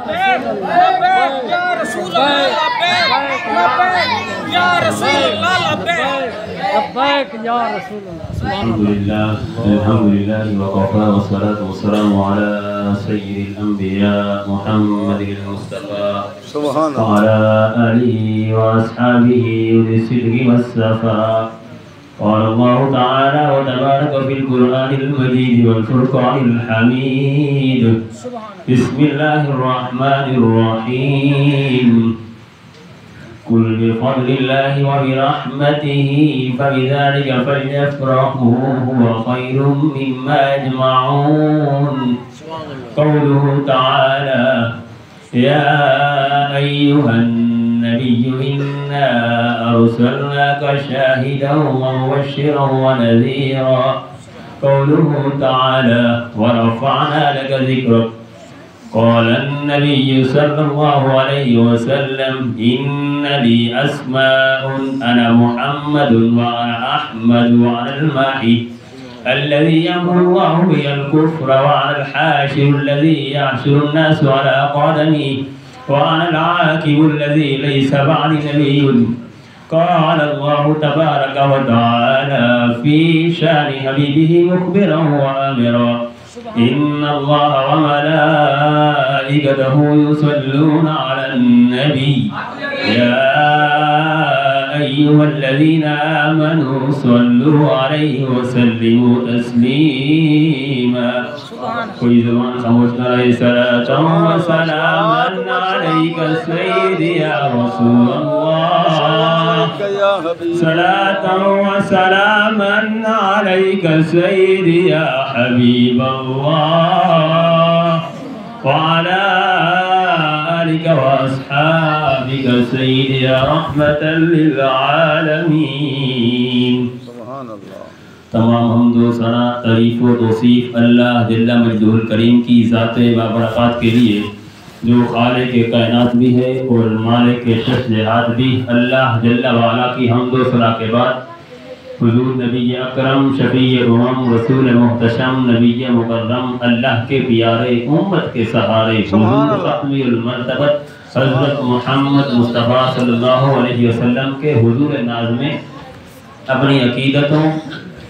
الحمد لله وكفى والصلاة والسلام على سيد الأنبياء محمد المصطفى وعلى آله وأصحابه أولي الصدق والصفاء. قال الله تعالى وتبارك في القرآن المجيد والفرقان الحميد. بسم الله الرحمن الرحيم. قل بفضل الله وبرحمته فبذلك فليفرحوا هو خير مما يجمعون. قوله تعالى يا أيها النبي إنا أرسلناك شاهدا ومبشرا ونذيرا. قوله تعالى ورفعنا لك ذكرك. قال النبي صلى الله عليه وسلم إن لي أسماء أنا محمد وأنا أحمد وأنا الماحي الذي يمحو الله بي الكفر وأنا الحاشر الذي يحشر الناس على قدمي وأنا العاقب الذي ليس بعد نبي. قال الله تبارك وتعالى في شان حبيبه مخبرا وآمرا إن الله وملائكته يصلون على النبي يا أيها الذين آمنوا صلوا عليه وسلموا تسليما. کوئی زبان سمجھنا ہے صلاة وسلاما عليك سيدي يا رسول الله. صلاة وسلاما عليك سيدي يا حبيب الله وعلى آلك وأصحابك سيدي يا رحمة للعالمين. سبحان اللہ. تمام حمد و ثنا تعریف و توصیف اللہ جل مجدہ الکریم کی ذات بابرکات کے لیے جو خالق کائنات بھی ہے اور مالک شش جہات بھی. اللہ جل وعلا کی حمد و ثنا کے بعد حضور نبی اکرم شفیع امم رسول محتشم نبی مکرم اللہ کے پیارے امت کے سہارے حضور ختم المرتبت حضرت محمد مصطفیٰ صلی اللہ علیہ وسلم کے حضور ناز میں اپنی عقیدتوں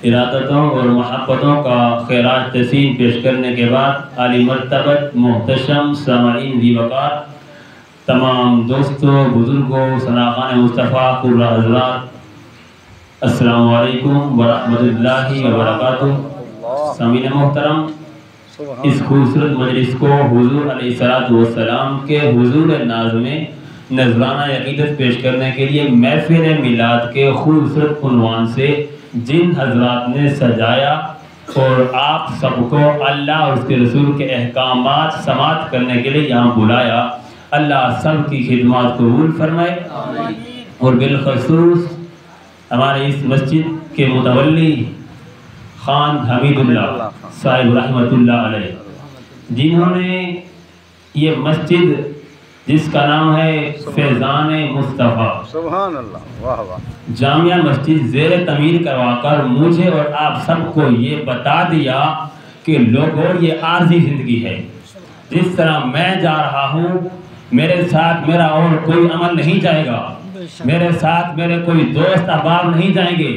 ارادتوں اور محبتوں کا خیرات تحسین پیش کرنے کے بعد عالی مرتبت محتشم سامعین ذی وقار تمام دوستوں بزرگوں ثناخان مصطفیٰ قرہ حضرات السلام علیکم ورحمۃ اللہ وبرکاتہ. سامعین محترم، اس خوبصورت مجلس کو حضور علیہ السلام کے حضور ناز میں نذرانہ عقیدت پیش کرنے کے لیے محفل میلاد کے خوبصورت عنوان سے جن حضرات نے سجایا اور آپ سب کو اللہ اور اس کے رسول کے احکامات سماعت کرنے کے لیے یہاں بلایا، اللہ سب کی خدمات قبول فرمائے. اور بالخصوص ہمارے اس مسجد کے متولی خان حمید اللہ صاحب رحمۃ اللہ علیہ، جنہوں نے یہ مسجد جس کا نام ہے فیضان مصطفیٰ سبحان اللہ واہ واہ جامعہ مسجد زیر تعمیر کروا کر مجھے اور آپ سب کو یہ بتا دیا کہ لوگوں یہ عارضی زندگی ہے. جس طرح میں جا رہا ہوں میرے ساتھ میرا اور کوئی عمل نہیں جائے گا، میرے ساتھ میرے کوئی دوست احباب نہیں جائیں گے،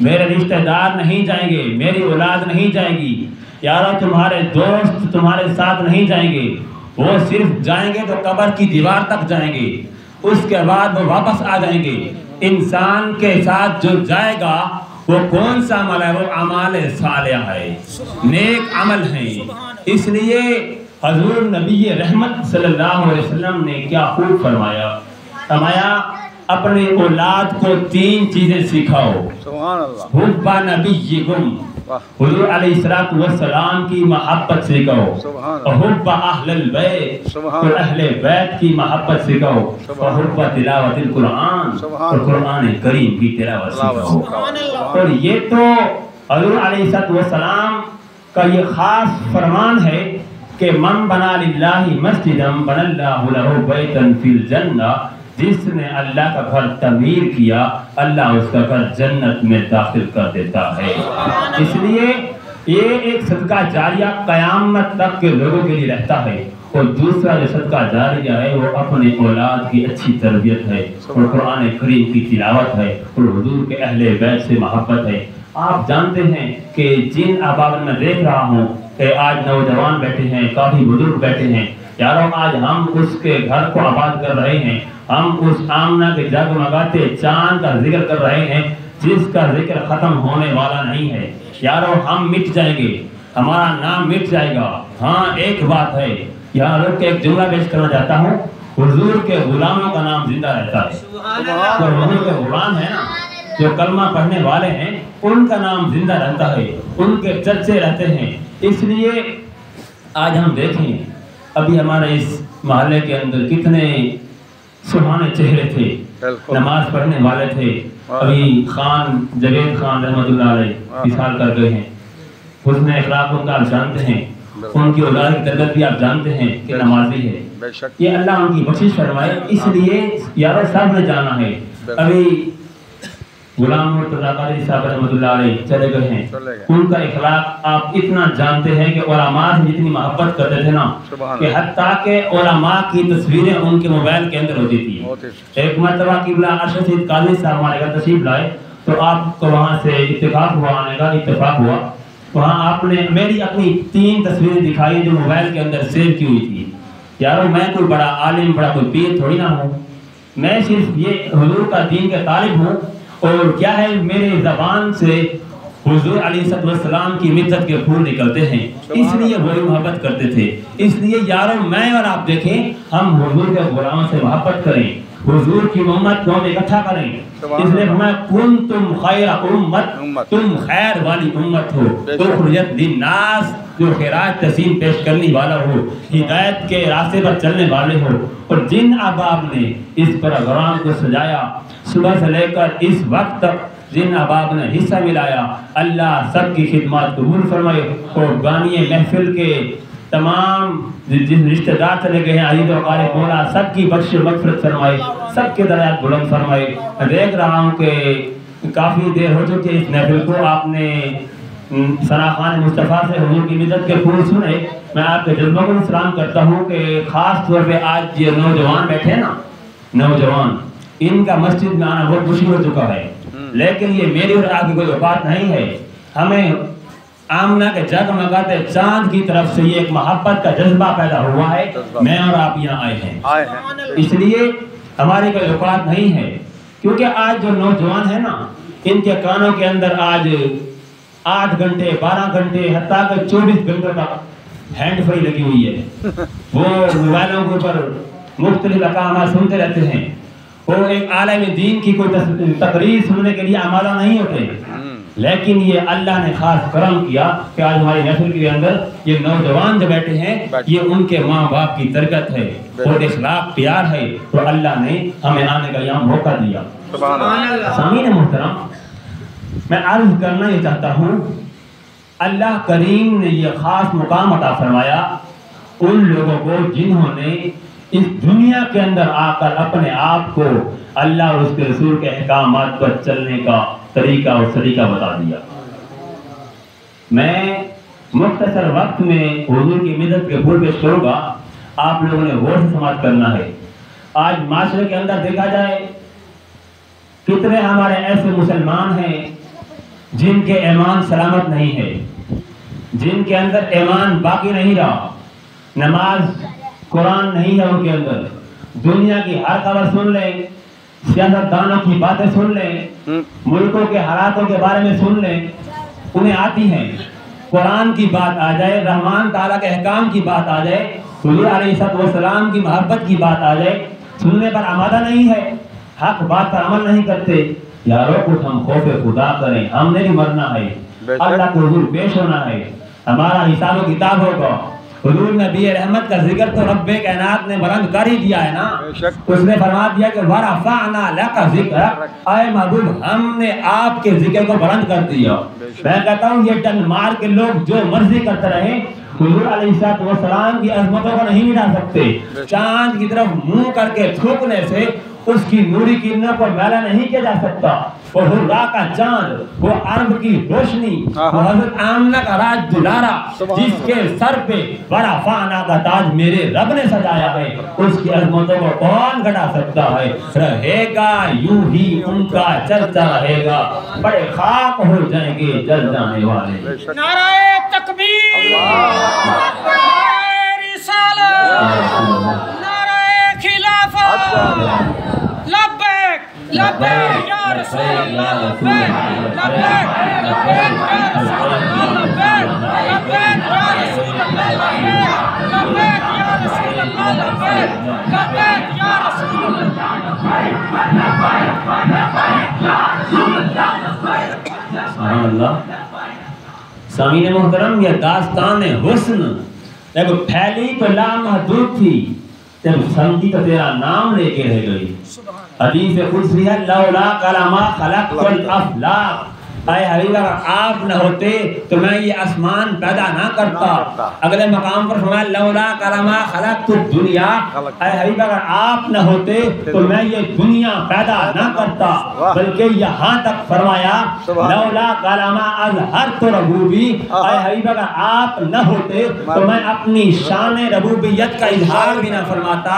میرے رشتہ دار نہیں جائیں گے، میری اولاد نہیں جائے گی. یارو تمہارے دوست تمہارے ساتھ نہیں جائیں گے، وہ صرف جائیں گے تو قبر کی دیوار تک جائیں گے، اس کے بعد وہ واپس آ جائیں گے. انسان کے ساتھ جو جائے گا وہ کون سا عمل ہے؟ وہ اعمال صالحہ ہے، نیک عمل ہیں. اس لیے حضور نبی رحمت صلی اللہ علیہ وسلم نے کیا خوب فرمایا اپنے اولاد کو 3 چیزیں سکھاؤ. حب نبیکم، حضور علیہ السلام کی محبت سکھاؤ. حب اہل البیت، اور اہل بیت کی محبت سکھاؤ. حب تلاوت القرآن، اور قرآن کریم کی تلاوت سکھاؤ. اور یہ تو حضور علیہ السلام کا یہ خاص فرمان ہے کہ من بنا للہ مسجدا بنى اللہ لہ بیتا فی الجنہ. جس نے اللہ کا گھر تعمیر کیا اللہ اس کا گھر جنت میں داخل کر دیتا ہے. اس لیے یہ ایک صدقہ جاریہ قیامت تک کے لوگوں کے لیے رہتا ہے. اور دوسرا جو صدقہ جاریہ ہے وہ اپنے اولاد کی اچھی تربیت ہے اور قرآن کریم کی تلاوت ہے اور حضور کے اہل بیت سے محبت ہے۔ آپ جانتے ہیں کہ جن احباب میں دیکھ رہا ہوں کہ آج نوجوان بیٹھے ہیں، کافی بزرگ بیٹھے ہیں، یارو آج ہم اس کے گھر کو آباد کر رہے ہیں، ہم اس آمنہ کے جگمگاتے چاند کا ذکر کر رہے ہیں جس کا ذکر ختم ہونے والا نہیں ہے۔ یارو ہم مٹ جائیں گے، ہمارا نام مٹ جائے گا۔ ہاں ایک بات ہے، یہاں رک کے ایک جملہ پیش کرنا چاہتا ہوں، حضور کے غلاموں کا نام زندہ رہتا ہے۔ جو حضور کے غلام ہیں نا، جو کلمہ پڑھنے والے ہیں، ان کا نام زندہ رہتا ہے، ان کے چرچے رہتے ہیں۔ اس لیے آج ہم دیکھیں ابھی ہمارے اس محلے کے اندر کتنے سبحانے چہرے تھے، نماز پڑھنے والے تھے۔ ابھی خان جاوید خان رحمۃ اللہ علیہ مثال کر گئے ہیں، حسن اخلاق ان کا آپ جانتے ہیں، ان کی اولاد کی تربیت بھی آپ جانتے ہیں کہ نمازی ہے۔ یہ اللہ ان کی بخشش فرمائے۔ اس لیے یارو سب نے جانا ہے۔ ابھی غلام مرتضیٰ قادری صاحب رحمۃ اللہ علیہ چلے گئے ہیں، ان کا اخلاق آپ اتنا جانتے ہیں کہ علماء سے جتنی محبت کرتے تھے نا کہ حتیٰ کہ علماء کی تصویریں ان کے موبائل کے اندر ہوتی تھی۔ ایک مرتبہ قبلہ ارشد سید قادری صاحب ہمارے گھر تشریف لائے تو آپ کو وہاں سے اتفاق ہوا، آنے کا اتفاق ہوا، وہاں آپ نے میری اپنی 3 تصویریں دکھائی جو موبائل کے اندر سیو کی ہوئی تھی۔ یارو میں کوئی بڑا عالم، بڑا کوئی پیر تھوڑی نہ ہوں، میں صرف یہ حضور کا دین کے طالب ہوں، اور کیا ہے میرے زبان سے حضور علیہ السلام کی مدت کے پھول نکلتے ہیں، اس لیے وہی محبت کرتے تھے۔ اس لیے یارو میں اور آپ دیکھیں، ہم حضور کے غلاموں سے محبت کریں، حضور کی امت کو ہم اکٹھا کریں۔ اس لیے فرمایا کنتم خیر امت، تم خیر والی امت ہو، اخرجت للناس، جو خیرات تحسین پیش کرنے والا ہو، ہدایت کے راستے پر چلنے والے ہو۔ اور جن احباب نے اس پروگرام کو سجایا صبح سے لے کر اس وقت تک، جن احباب نے حصہ ملایا، اللہ سب کی خدمات قبول فرمائے، اور بانی محفل کے تمام جن رشتہ دار چلے گئے ہیں عزیز و اقارب، مولا سب کی بخش مغفرت فرمائے، سب کے درجات بلند فرمائے۔ میں دیکھ رہا ہوں کہ کافی دیر ہو چکی ہے اس محفل کو، آپ نے ثنا خان مصطفیٰ سے حضور کی مدت کے پھول سنے۔ میں آپ کے جذبوں کو سلام کرتا ہوں کہ خاص طور پہ آج یہ نوجوان بیٹھے ہیں نا، نوجوان، ان کا مسجد میں آنا بہت خوشی ہو چکا ہے، لیکن یہ میری اور آپ کی کوئی بات نہیں ہے۔ ہمیں آمنہ کے جگمگاتے چاند کی طرف سے یہ ایک محبت کا جذبہ پیدا ہوا ہے، میں اور آپ یہاں آئے ہیں، اس لیے ہماری کوئی اوقات نہیں ہے، کیونکہ آج جو نوجوان ہیں نا، ان کے کانوں کے اندر آج 8 گھنٹے 12 گھنٹے حتیٰ کہ 24 گھنٹوں تک ہینڈ فری لگی ہوئی ہے، وہ موبائلوں کے اوپر مختلف احکامات سنتے رہتے ہیں، وہ ایک عالم دین کی کوئی تقریر سننے کے لیے آمادہ نہیں ہوتے۔ لیکن یہ اللہ نے خاص کرم کیا کہ آج ہماری محفل کے اندر یہ نوجوان جو بیٹھے ہیں، یہ ان کے ماں باپ کی تربیت ہے اور اخلاق پیار ہے، تو اللہ نے ہمیں آنے کا یہاں موقع دیا۔ سامعین محترم، میں عرض کرنا یہ چاہتا ہوں، اللہ کریم نے یہ خاص مقام عطا فرمایا ان لوگوں کو جنہوں نے اس دنیا کے اندر آ کر اپنے آپ کو اللہ اور اس کے رسول کے احکامات پر چلنے کا طریقہ اور سلیقہ بتا دیا۔ میں مختصر وقت میں حضور کی مدت کے پھول پیش کروں گا، آپ لوگوں نے غور سے سماعت کرنا ہے۔ آج معاشرے کے اندر دیکھا جائے کتنے ہمارے ایسے مسلمان ہیں جن کے ایمان سلامت نہیں ہے، جن کے اندر ایمان باقی نہیں رہا، نماز قرآن نہیں ہے ان کے اندر، دنیا کی ہر خبر سن لیں، سیاست دانوں کی باتیں سن لیں، ملکوں کے حالاتوں کے بارے میں سن لیں، انہیں آتی ہیں، قرآن کی بات آ جائے، رحمان تعالیٰ کے احکام کی بات آ جائے، حضور علیہ السلام کی محبت کی بات آ جائے، سننے پر آمادہ نہیں ہے، حق بات پر عمل نہیں کرتے۔ یارو کچھ ہم خوف خدا کریں، ہم نے بھی مرنا ہے، اللہ کو حضور پیش ہونا ہے، ہمارا حساب و کتاب ہوگا۔ حضور نبی رحمت کا ذکر تو رب کائنات نے بلند کر ہی دیا ہے نا، اس نے فرما دیا کہ وَرَفَعْنَا لَكَ ذِكْرَكَ، اے محبوب ہم نے آپ کے ذکر کو بلند کر دیا۔ میں کہتا ہوں یہ ڈن مار کے لوگ جو مرضی کرتے رہیں، حضور علیہ السلام کی عظمتوں کو نہیں مٹا سکتے۔ چاند کی طرف منہ کر کے تھوکنے سے اس کی نوری کرنوں کو میلا نہیں کیا جا سکتا. وہ حرا کا چاند، وہ عرب کی روشنی، وہ حضرت آمنہ کا راج دلارا جس کے سر پہ ورفعنا کا تاج میرے رب نے سجایا ہے، اس کی عظمتوں کو کون گھٹا سکتا ہے؟ رہے گا یوں ہی ان کا چلتا رہے گا، بڑے خاک ہو جائیں گے جل جانے والے. نعرہ تکبیر، نعرہ رسالت، نعرہ خلافت، لبیک لبیک یا رسول اللہ، لبیک لبیک لبیک یا رسول اللہ، لبیک لبیک یا رسول اللہ، لبیک لبیک یا رسول اللہ، لبیک لبیک یا رسول اللہ. سامعین محترم، یہ داستان حسن جب پھیلی تو لامحدود تھی، جب سمجھی تو تیرا نام لے کے رہ گئی. حدیث قدسی ہے لولا کلمہ خلقت الافلاق، اے حبیب اگر آپ نہ ہوتے تو میں یہ آسمان پیدا نہ کرتا. اگلے مقام پر فرمایا لولا کلمہ خلقت الدنیا، اے حبیب اگر آپ نہ ہوتے تو میں یہ دنیا پیدا نہ کرتا. بلکہ یہاں تک فرمایا لولا کلمہ اظہرت ربوبی، اے حبیب اگر آپ نہ ہوتے تو میں اپنی شان ربوبیت کا اظہار بھی نہ فرماتا،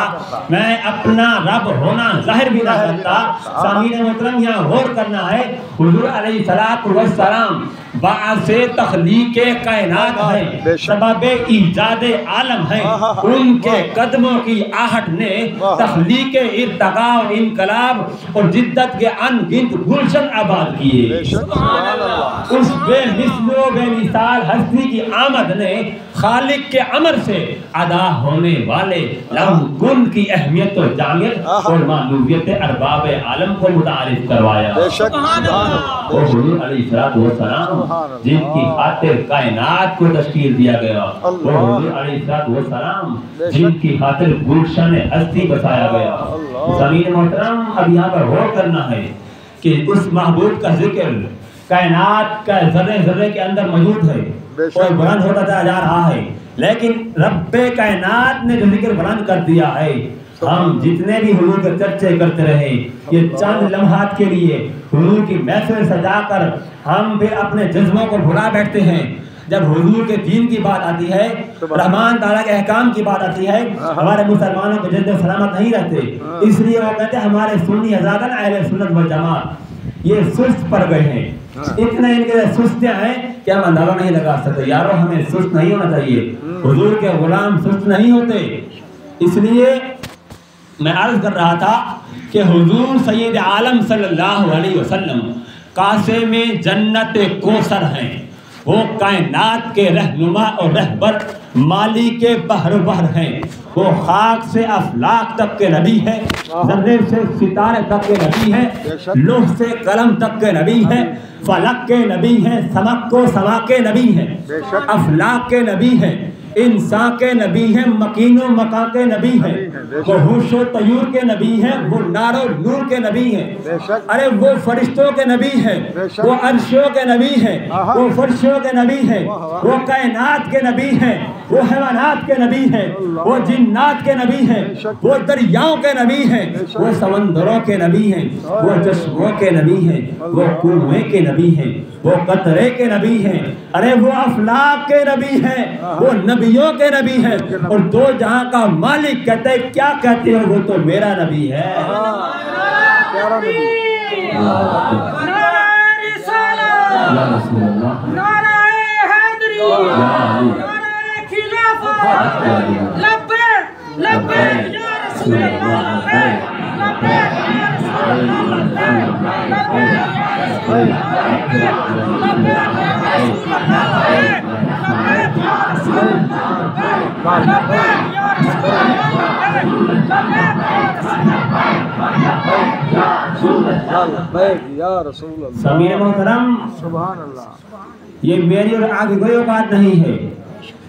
میں اپنا رب ہونا ظاہر بھی نہ کرتا. سامعین محترم، یہاں غور کرنا ہے، حضور علیہ السلام باعث تخلیق کائنات ہیں، سبب ایجاد عالم ہیں. ان کے قدموں کی آہٹ نے تخلیق، ارتقاء اور انقلاب اور جدت کے ان گنت گلشن آباد کیے. اس بے مثل و بے مثال ہستی کی آمد نے خالق کے امر سے ادا ہونے والے لم کن کی اہمیت و جامعیت اور معلومیت ارباب عالم کو متعارف کروایا. اور حضور علیہ السلام جن کی خاطر کائنات کو تشکیل دیا گیا، وہ حضور علیہ السلام جن کی خاطر گلشن ہستی بسایا گیا. سامعین محترم، اب یہاں پر غور کرنا ہے کہ اس محبوب کا ذکر کائنات کا ذرے ذرے کے اندر موجود ہے اور بلند ہوتا جا رہا ہے، لیکن رب کائنات نے جو ذکر بلند کر دیا ہے، ہم جتنے بھی حضور کے چرچے کرتے رہے، یہ چند لمحات کے لیے حضور کی محفل سجا کر ہم بھی اپنے جذبوں کو بھلا بیٹھتے ہیں. جب حضور کے دین کی بات آتی ہے، رحمان تعالیٰ کے احکام کی بات آتی ہے، ہمارے مسلمانوں کے جذبے سلامت نہیں رہتے. اس لیے وہ کہتے ہیں ہمارے سنی حضرات اہل سنت والجماعت یہ سست پڑ گئے ہیں، اتنے ان کے سستیاں ہیں کہ ہم اندازہ نہیں لگا سکتے. یارو ہمیں سست نہیں ہونا چاہیے، حضور کے غلام سست نہیں ہوتے. اس لیے میں عرض کر رہا تھا کہ حضور سید عالم صلی اللہ علیہ وسلم کاسے میں جنت کوثر ہیں، وہ کائنات کے رہنما اور رہبر مالی کے بحر بحر ہیں. وہ خاک سے افلاق تک کے نبی ہیں، ذرے سے ستارے تک کے نبی ہیں، لوح سے قلم تک کے نبی ہیں، فلک کے نبی ہیں، سمک و سما کے نبی ہیں، افلاق کے نبی ہیں، انسان کے نبی ہیں، مکین و مکان کے نبی ہیں، وہ ہوش و طیور کے نبی ہیں، وہ نار و نور کے نبی ہیں. ارے وہ فرشتوں کے نبی ہیں، وہ عرشوں کے نبی ہیں، وہ فرشوں کے نبی ہیں، وہ کائنات کے نبی ہیں، وہ حیوانات کے نبی ہیں، وہ جنات کے نبی ہیں، وہ دریاؤں کے نبی ہیں، وہ سمندروں کے نبی ہیں، وہ چشموں کے نبی ہیں، وہ کنویں کے نبی ہیں، وہ قطرے کے نبی ہیں. ارے وہ افلاق کے نبی ہیں، وہ نبیوں کے نبی ہیں، اور دو جہاں کا مالک کہتے ہیں کیا کہتے ہو وہ تو میرا نبی ہے. نعرہ رسالت، نعرہ حیدری، نعرہ خلافت، لبیک لبیک یا رسول اللہ، لبیک لبیک یا رسول اللہ، لبیک لبیک یا رسول اللہ، لبیک لبیک یا رسول اللہ، لبیک یا رسول اللہ. سامعین محترم، سبحان اللہ. یہ میری اور آگے کوئی اوقات نہیں ہے.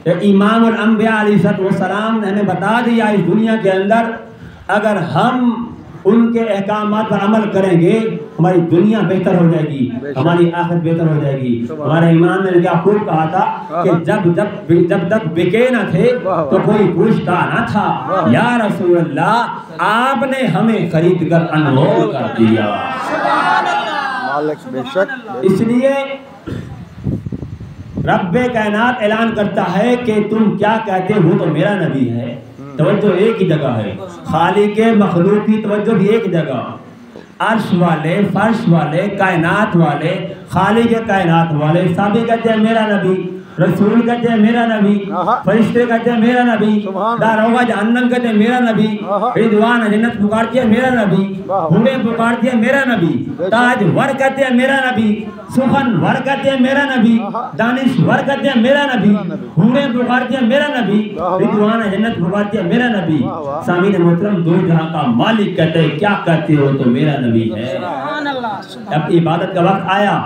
امام الانبیاء علیہ السلام نے ہمیں بتا دیا اس دنیا کے اندر اگر ہم ان کے احکامات پر عمل کریں گے ہماری دنیا بہتر ہو جائے گی، ہماری آخرت بہتر ہو جائے گی۔ ہمارے امام نے کیا خوب کہا تھا کہ جب تک بکے نہ تھے تو کوئی پوچھتا نہ تھا، یا رسول اللہ آپ نے ہمیں خرید کر انمول کر دیا۔ مالک بے شک۔ اس لیے رب کائنات اعلان کرتا ہے کہ تم کیا کہتے ہو تو میرا نبی ہے، توجہ ایک ہی جگہ ہے، خالق مخلوق کی توجہ بھی ایک جگہ، عرش والے، فرش والے، کائنات والے، خالق کائنات والے سب کہتے ہیں میرا نبی، رسول کہتے ہیں میرا نبی، فرشتے کہتے ہیں میرا نبی، داروغہ جہنم کہتے ہیں میرا نبی، رضوان جنت پکارتی ہے میرا نبی، ہوریں پکارتی ہے میرا نبی، تاج ور کہتے ہیں میرا نبی، سخن ور کہتے ہیں میرا نبی، دانش ور کہتے ہیں میرا نبی، ہوریں پکارتی ہیں میرا نبی، رضوان جنت پکارتی ہے میرا نبی۔ سامعین محترم، دو جہاں کا مالک کہتے ہیں کیا کہتے ہو تو میرا نبی ہے۔ اب عبادت کا وقت آیا،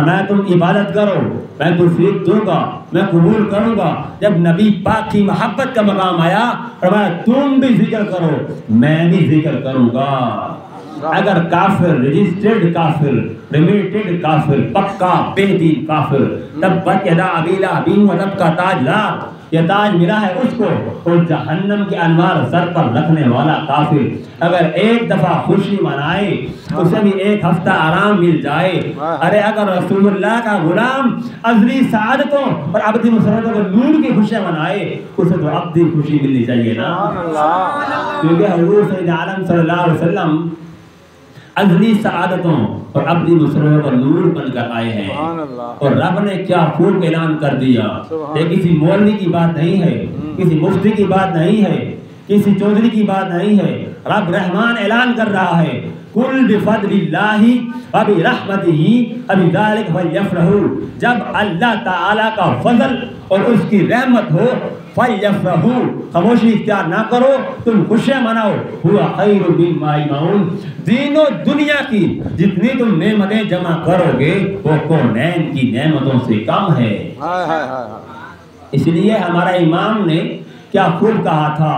میں تم عبادت کرو، میں توفیق دوں گا، میں قبول کروں گا۔ جب نبی پاک کی محبت کا مقام آیا فرمایا تم بھی ذکر کرو میں بھی ذکر کروں گا۔ اگر کافر، رجسٹرڈ کافر، ریمیٹڈ کافر، پکا بے دین کافر، تبت یدا ابی لہب وتب کا تاج لار، یہ تاج ملا ہے اس کو، اور جہنم کے انوار سر پر رکھنے والا کافر اگر ایک دفعہ خوشی منائے اسے بھی ایک ہفتہ آرام مل جائے۔ ارے اگر رسول اللہ کا غلام ازلی سعادتوں اور ابدی مسرتوں کے نور کی خوشیاں منائے اسے تو ابدی خوشی ملنی چاہیے نا، کیونکہ حضور سید عالم صلی اللہ علیہ وسلم ازلی سعادتوں اور ابدی مسرتوں کا نور بن کر آئے ہیں، اور رب نے کیا خوب اعلان کر دیا۔ یہ کسی مولوی کی بات نہیں ہے، کسی مفتی کی بات نہیں ہے، کسی چودھری کی بات نہیں ہے، رب رحمان اعلان کر رہا ہے قل بفضل اللہ وبرحمتہ فبذلک فلیفرحوا، جب اللہ تعالیٰ کا فضل اور اس کی رحمت ہو فلیفرحوا، خاموشی اختیار نہ کرو، تم خوشیاں مناؤ، ہوا خیر مما یجمعون، دین و دنیا کی جتنی تم نعمتیں جمع کرو گے وہ کونین کی نعمتوں سے کم ہے۔ اس لیے ہمارا امام نے کیا خوب کہا تھا،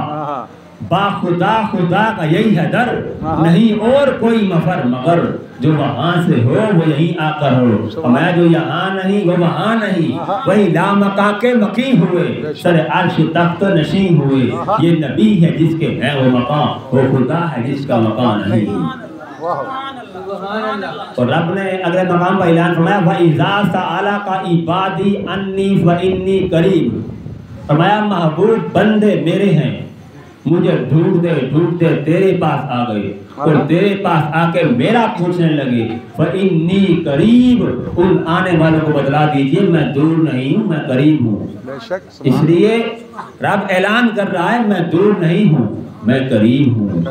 با خدا خدا کا یہی ہے در، نہیں اور کوئی مفر مگر، جو وہاں سے ہو وہ یہیں آ کر ہو، میں جو یہاں نہیں وہ وہاں نہیں، وہی لامکاں کے مقیم ہوئے، سر عرش تخت نشین ہوئے، یہ نبی ہے جس کے ہے وہ مقام، وہ خدا ہے جس کا مقام نہیں۔ اور رب نے اگلے مقام پر اعلان فرمایا وَإِذَا سَأَلَكَ عِبَادِي عَنِّي فَإِنِّي قَرِيبٌ، فرمایا محبوب بندے میرے ہیں، مجھے ڈھونڈتے ڈھونڈتے تیرے پاس آ گئے اور تیرے پاس آ کے میرا پوچھنے لگے، فَإِنِّي قَرِيبٌ، ان آنے والوں کو بتلا دیجئے میں دور نہیں ہوں، میں قریب ہوں۔ اس لیے رب اعلان کر رہا ہے میں دور نہیں ہوں، میں قریب ہوں۔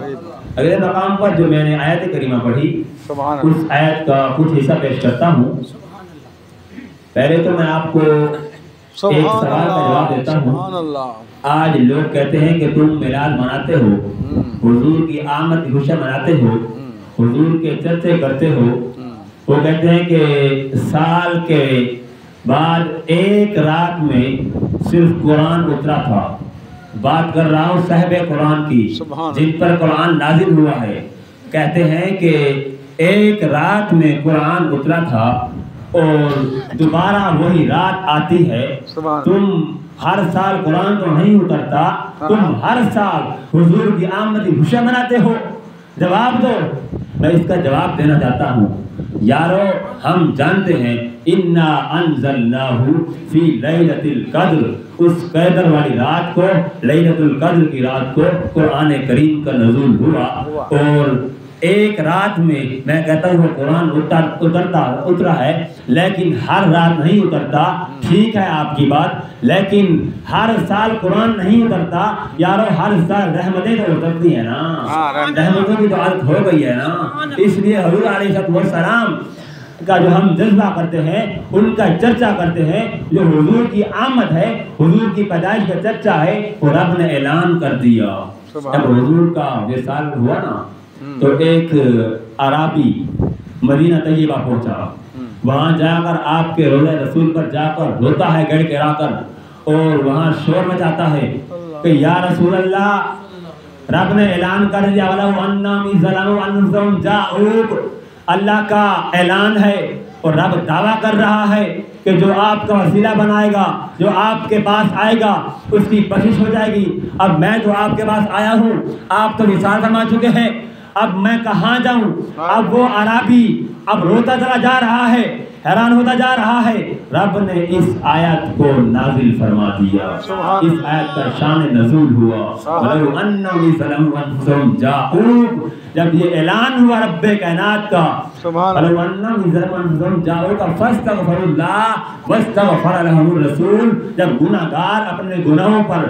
اگلے مقام پر جو میں نے آیت کریمہ پڑھی اس آیت کا کچھ حصہ پیش کرتا ہوں۔ پہلے تو میں آپ کو ایک سوال کا جواب دیتا ہوں۔ آج لوگ کہتے ہیں کہ تم میلاد مناتے ہو، حضور کی آمد کی خوشیاں مناتے ہو، حضور کے چرچے کرتے ہو، وہ کہتے ہیں کہ سال کے بعد ایک رات میں صرف قرآن اترا تھا۔ بات کر رہا ہوں صاحب قرآن کی جن پر قرآن نازل ہوا ہے، کہتے ہیں کہ ایک رات میں قرآن اترا تھا اور دوبارہ وہی رات آتی ہے۔ تم ہر سال قرآن تو نہیں اترتا، تم ہر سال حضور کی آمد کی خوشیاں مناتے ہو، جواب دو۔ میں اس کا جواب دینا چاہتا ہوں، یارو ہم جانتے ہیں انا انزلناہ فی لیلۃ القدر، اس قدر والی رات کو، لیلۃ القدر کی رات کو قرآن کریم کا نزول ہوا، اور ایک رات میں کہتا ہوں قرآن اترا ہے لیکن ہر رات نہیں اترتا۔ ٹھیک ہے آپ کی بات، لیکن ہر سال قرآن نہیں اترتا یارو، ہر سال رحمتیں تو اترتی ہیں نا، رحمتوں کی تو عادت ہو گئی ہے نا۔ اس لیے حضور علیہ السلام کا جو ہم جذبہ کرتے ہیں، ان کا چرچا کرتے ہیں، جو حضور کی آمد ہے، حضور کی پیدائش کا چرچا ہے، وہ رب نے اعلان کر دیا۔ جب حضور کا وصال ہوا نا تو ایک عرابی مدینہ طیبہ پہنچا، وہاں جا کر آپ کے روضہ رسول پر جا کر روتا ہے گڑ گڑا کر، اور وہاں شور مچاتا ہے کہ یا رسول اللہ رب نے اعلان کر دیا وَلَوْ أَنَّهُمْ إِذْ ظَلَمُوا أَنفُسَهُمْ جَاءُوكَ، اللہ کا اعلان ہے اور رب دعویٰ کر رہا ہے کہ جو آپ کا وسیلہ بنائے گا، جو آپ کے پاس آئے گا، اس کی بخشش ہو جائے گی۔ اب میں جو آپ کے پاس آیا ہوں، آپ تو وصال فرما چکے ہیں، اب میں کہاں جاؤں؟ اب وہ عربی اب روتا چلا جا رہا ہے، حیران ہوتا جا رہا ہے۔ رب نے اس آیت کو نازل فرما دیا، اس آیت کا شان نزول ہوا وَلَوْ أَنَّهُمْ ظَلَمُوا أَنفُسَهُمْ جَاءُوكَ، جب یہ اعلان ہوا رب کائنات کا وَلَوْ أَنَّهُمْ ظَلَمُوا أَنفُسَهُمْ جَاءُوكَ فَاسْتَغْفَرُوا اللَّهَ وَاسْتَغْفَرَ لَهُمُ الرَّسُولُ، جب گناہگار اپنے گناہوں پر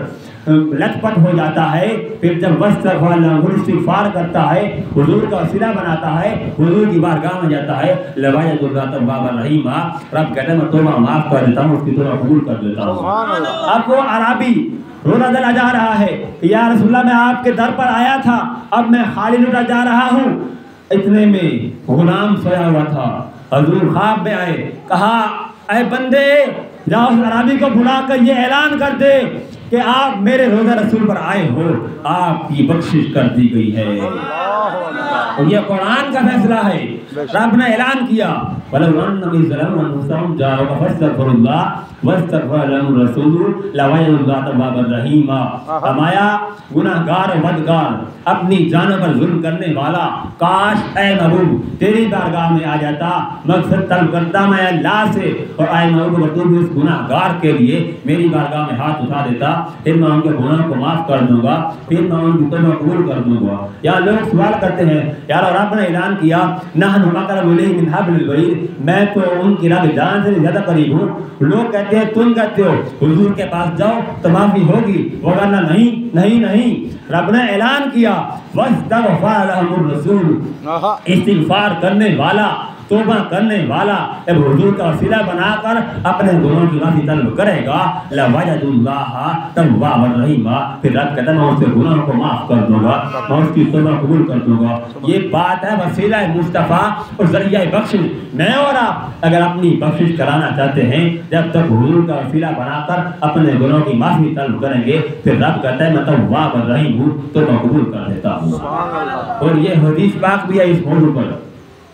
لٹ پٹ ہو جاتا ہے، پھر جب واستغفر لهم استغفار کرتا ہے، حضور کا وسیلہ بناتا ہے، حضور کی بارگاہ میں جاتا ہے، لوجد اللہ توابا رحیما، رب کہتا ہے میں توبہ معاف کر دیتا ہوں، اس کی توبہ قبول کر دیتا ہوں۔ اب وہ عربی رونا چلا جا رہا ہے کہ یا رسول اللہ میں آپ کے در پر آیا تھا، اب میں خالی لوٹا جا رہا ہوں۔ اتنے میں غلام سویا ہوا تھا، حضور خواب میں آئے، کہا اے بندے جاؤ اس عربی کو بلا کر یہ اعلان کر دے کہ آپ میرے روزہ رسول پر آئے ہو، آپ کی بخشش کر دی گئی ہے۔ اور یہ قرآن کا فیصلہ ہے، رب نے اعلان کیا وَلَوْ أَنَّهُمْ ظَلَمُوا أَنفُسَهُمْ جَاءُوكَ فَاسْتَغْفَرُوا اللَّهَ وَاسْتَغْفَرَ لَهُمُ الرَّسُولُ لَوَجَدُوا اللَّهَ تَوَّابًا رَحِيمًا۔ فرمایا گناہگار و بدگار اپنی جانوں پر ظلم کرنے والا کاش اے محبوب تیری بارگاہ میں آ جاتا، مقصد طلب کرتا میں اللہ سے، اور اے محبوب تو بھی اس گناہگار کے لیے میری بارگاہ میں ہاتھ اٹھا دیتا، پھر میں ان کے گناہ کو معاف کر دوں گا، پھر میں ان کی توبہ قبول کر دوں گا۔ یا لوگ سوال کرتے ہیں یار رب نے اعلان کیا نحن اقرب الیہ من حبل الورید، میں تو ان کی رگ جان سے زیادہ قریب ہوں۔ لوگ کہتے ہیں تم کہتے ہو حضور کے پاس جاؤ تو معافی ہوگی، وگرنہ نہیں نہیں نہیں۔ رب نے اعلان کیا واستغفر لهم الرسول، استغفار کرنے والا، توبہ کرنے والا جب حضور کا وسیلہ بنا کر اپنے گناہوں کی معافی طلب کرے گا لَوَجَدُوا اللَّهَ تَوَّابًا رَحِيمًا، پھر رب کہتا ہے میں اس کے گناہوں کو معاف کر دوں گا، میں اس کی توبہ قبول کر دوں گا۔ یہ بات ہے وسیلہ مصطفیٰ اور ذریعہ بخشش۔ میں اور آپ اگر اپنی بخشش کرانا چاہتے ہیں جب تک حضور کا وسیلہ بنا کر اپنے گناہوں کی معافی طلب کریں گے، پھر رب کہتا ہے میں تواب الرحیم ہوں، توبہ قبول کر دیتا ہوں۔ اور یہ حدیث پاک بھی ہے اس موضوع پر،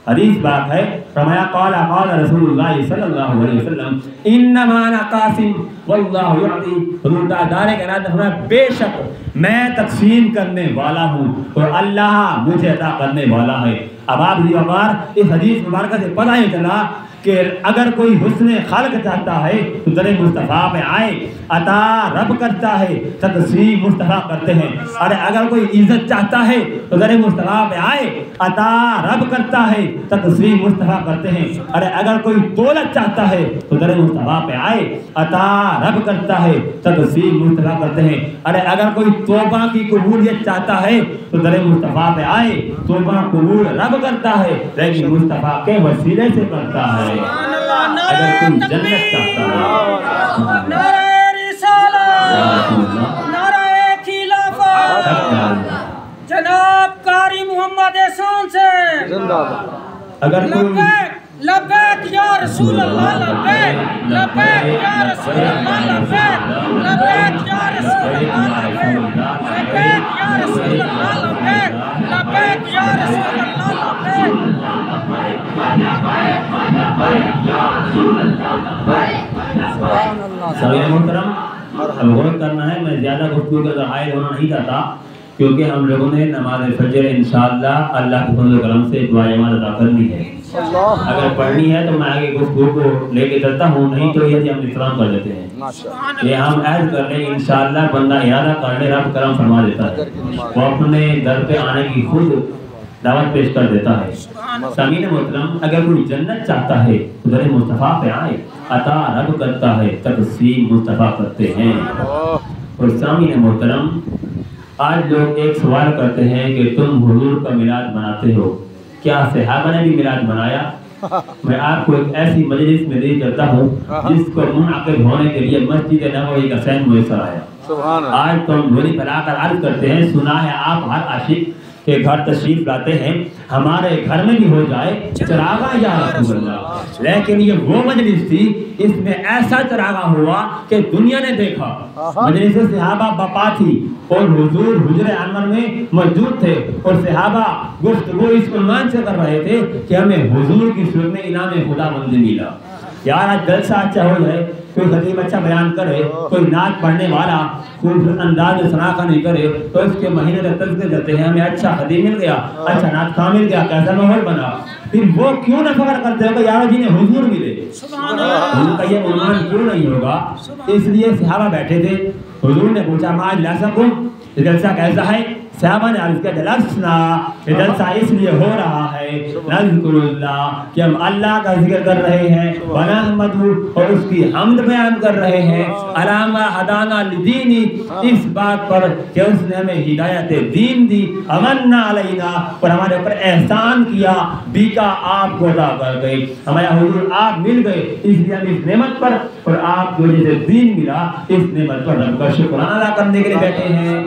حدیث بات ہے، فرمایا قال رسول اللہ صلی اللہ علیہ وسلم انما انا قاسم واللہ یعطی، حضور دار کائنات نے فرمایا بے شک میں تقسیم کرنے والا ہوں اور اللہ مجھے عطا کرنے والا ہے۔ اب آپ بھی وقار اس حدیث مبارکہ سے پتہ ہی چلا کہ اگر کوئی حسن خلق چاہتا ہے تو در مصطفیٰ پہ آئے، عطا رب کرتا ہے، تقسیم مصطفیٰ کرتے ہیں۔ اور اگر کوئی عزت چاہتا ہے تو در مصطفیٰ پہ آئے، عطا رب کرتا ہے، تقسیم مصطفیٰ کرتے ہیں۔ اور اگر کوئی دولت چاہتا ہے تو در مصطفیٰ پہ آئے، عطا رب کرتا ہے، تقسیم مصطفیٰ کرتے ہیں۔ اور اگر کوئی توبہ کی قبولیت چاہتا ہے تو در مصطفیٰ پہ آئے، توبہ قبول رب کرتا ہے لیکن مصطفیٰ کے وسیلے سے کرتا ہے۔ اگر کوئی جنت چاہتا ہے، نعرہ رسالت، نعرہ خلافت، جناب قاری محمد احسان سے زندہ باد۔ اگر کوئی لبیک لبیک یا رسول اللہ، لبیک لبیک یا رسول اللہ، لبیک لبیک یا رسول اللہ، لبیک یا رسول اللہ، لبیک لبیک یا رسول اللہ، سبھی محترم اب غور کرنا ہے، میں زیادہ گفتگو کا حائل ہونا نہیں چاہتا کیونکہ ہم لوگوں نے نماز فجر انشاءاللہ اللہ کے فضل و کرم سے دعا جماعت ادا کرنی ہے۔ اگر پڑھنی ہے تو میں آگے گفتگو کو لے کے چلتا ہوں، نہیں تو یہ ہم احترام کر دیتے ہیں، یہ ہم عہد کر لیں انشاءاللہ بندہ ارادہ کر لے رب کرم فرما دیتا ہے، وہ اپنے در پہ آنے کی خود دعوت پیش کر دیتا ہے۔ سامعین محترم اگر کوئی جنت چاہتا ہے تو در مصطفیٰ پہ آئے، عطا رب کرتا ہے، تقسیم مصطفیٰ کرتے ہیں۔ اور سامعین محترم آج لوگ ایک سوال کرتے ہیں کہ تم حضور کا میلاد مناتے ہو، کیا صحابہ نے بھی میلاد منایا؟ میں آپ کو ایک ایسی مجلس میں لے چلتا ہوں جس کو منعقد ہونے کے لیے مسجد نبوی کا سین میسر آیا۔ آج تو ہم دھولی پھیلا کر عرض کرتے ہیں، سنا ہے آپ ہر عاشق کہ گھر تشریف لاتے ہیں، ہمارے گھر میں بھی ہو جائے چراغا یا رسول اللہ، لیکن یہ وہ مجلس تھی اس میں ایسا چراغا ہوا کہ دنیا نے دیکھا۔ مجلس صحابہ بپا تھی اور حضور حجر انور میں موجود تھے، اور صحابہ گفتگو اس عنوان سے کر رہے تھے کہ ہمیں حضور کی صورت میں انعام خدا بندی ملا۔ یار آج جلسہ اچھا ہو جائے، کوئی خطیب اچھا بیان کرے، کوئی نعت پڑھنے والا خوبصورت انداز میں سناخہ نہیں کرے تو اس کے مہینے تک تذکرے دیتے ہیں ہمیں اچھا خطیب مل گیا، اچھا نعت خواہ مل گیا، کیسا ماحول بنا۔ پھر وہ کیوں نہ فخر کرتے ہو کہ یارو جی نے حضور ملے، حضور کا یہ عنوان کیوں نہیں ہوگا؟ اس لیے صحابہ بیٹھے تھے، حضور نے پوچھا ما اجلاسکم، یہ جلسہ کیسا ہے؟ صحابہ نے عرض کیا جلسنا، یہ جلسہ اس لیے ہو رہا ہے نذکر اللہ، کہ ہم اللہ کا ذکر کر رہے ہیں، ونحمدہ، اور اس کی حمد بیان کر رہے ہیں، علامہ ہدانا لدینی، اس بات پر کہ اس نے ہمیں ہدایت دین دی، امنا علینا، اور ہمارے اوپر احسان کیا، بیکا آپ کو عطا کر گئی، ہمارا حضور آپ مل گئے، اس لیے ہم اس نعمت پر اور آپ کو جسے دین ملا اس نعمت پر رب کا شکرانہ ادا کرنے کے لیے بیٹھے ہیں۔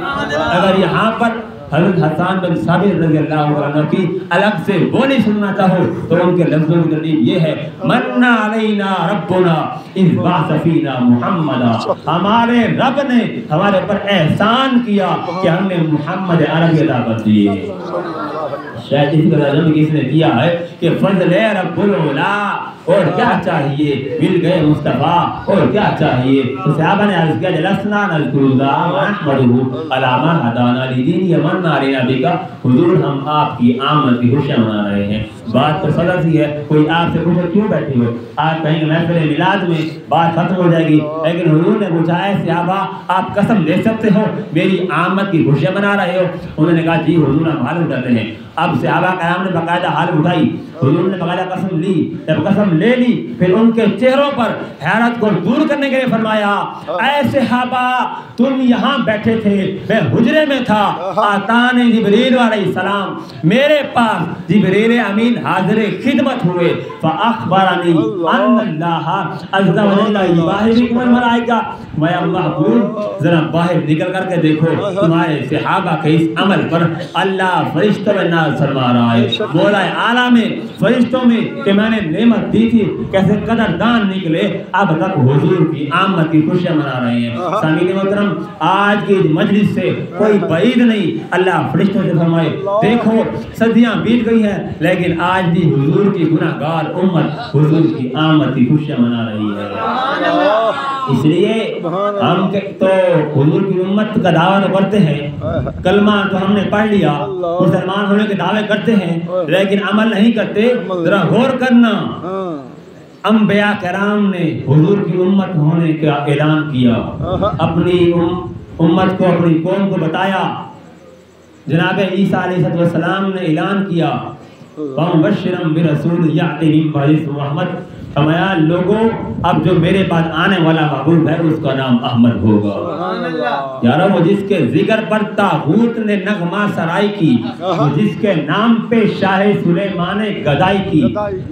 اگر یہاں پر حضرت حسان بن ثابت رضی اللہ عنہ کی الگ سے بولی سننا چاہو تو ان کے لفظوں کی ترتیب یہ ہے، منّا علینا ربنا اذ بعث فینا محمدا، ہمارے رب نے ہمارے اوپر احسان کیا کہ ہم نے محمد عربی عطا کر دیے۔ شاید اس کا ترجمہ کس نے کیا ہے کہ فضل رب العلا، اور کیا چاہیے، مل گئے مصطفیٰ، اور کیا چاہیے؟ تو صحابہ نے عرض کیا جلسنا نذکر اللہ ونحمدہ علامہ ہدانا لدین یمنا علینا بکا، حضور ہم آپ کی آمد کی خوشیاں منا رہے ہیں۔ بات تو سادہ سی ہے، کوئی آپ سے پوچھے کیوں بیٹھے ہو، آپ کہیں گے محفل میلاد میں بات ختم ہو جائے گی، لیکن حضور نے پوچھا ہے صحابہ آپ قسم لے سکتے ہو میری آمد کی خوشیاں منا رہے ہو؟ انہوں نے کہا جی حضور ہم حال اٹھاتے ہیں۔ اب صحابہ کرام نے باقاعدہ حال اٹھائی، حضور نے باقاعدہ قسم لی، جب قسم لے لی پھر ان کے چہروں پر حیرت کو دور کرنے کے لیے فرمایا اے صحابہ تم یہاں بیٹھے تھے، میں حجرے میں تھا، آتان جبریل علیہ السلام، میرے پاس جبریل امین حاضر خدمت ہوئے، فاخبرنی ان اللہ عز و جل یباہی بکم الملائکہ، میں محبوب ذرا باہر نکل کر کے دیکھو تمہارے صحابہ کے اس عمل پر اللہ فرشتوں میں ناز فرما رہا ہے، مولا اعلیٰ میں فرشتوں میں کہ میں نے نعمت دی تھی کیسے قدردان نکلے، اب تک حضور کی آمد کی خوشیاں منا رہے ہیں۔ سامعین محترم آج کی مجلس سے کوئی بعید نہیں، اللہ فرشتوں سے فرمائے دیکھو صدیاں بیت گئی ہیں لیکن آج بھی حضور کی گناہ گار امت حضور کی آمد کی خوشیاں منا رہی ہے۔ اس لیے ہم تو حضور کی امت کا دعویٰ تو کرتے ہیں، کلمہ تو ہم نے پڑھ لیا، مسلمان ہونے کے دعوے کرتے ہیں لیکن عمل نہیں کرتے۔ ذرا غور کرنا، انبیاء کرام نے حضور کی امت ہونے کا اعلان کیا، اپنی امت کو اپنی قوم کو بتایا، جناب عیسیٰ علیہ السلام نے اعلان کیا وَمُبَشِّرًا بِرَسُولٍ يَأْتِي مِن بَعْدِ اسْمُهُ أَحْمَدَ، فرمایا لوگوں اب جو میرے بعد آنے والا محبوب ہے اس کا نام احمد ہوگا۔ یارو وہ جس کے ذکر پر طاغوت نے نغمہ سرائی کی، وہ جس کے نام پہ شاہ سلیمان گدائی کی،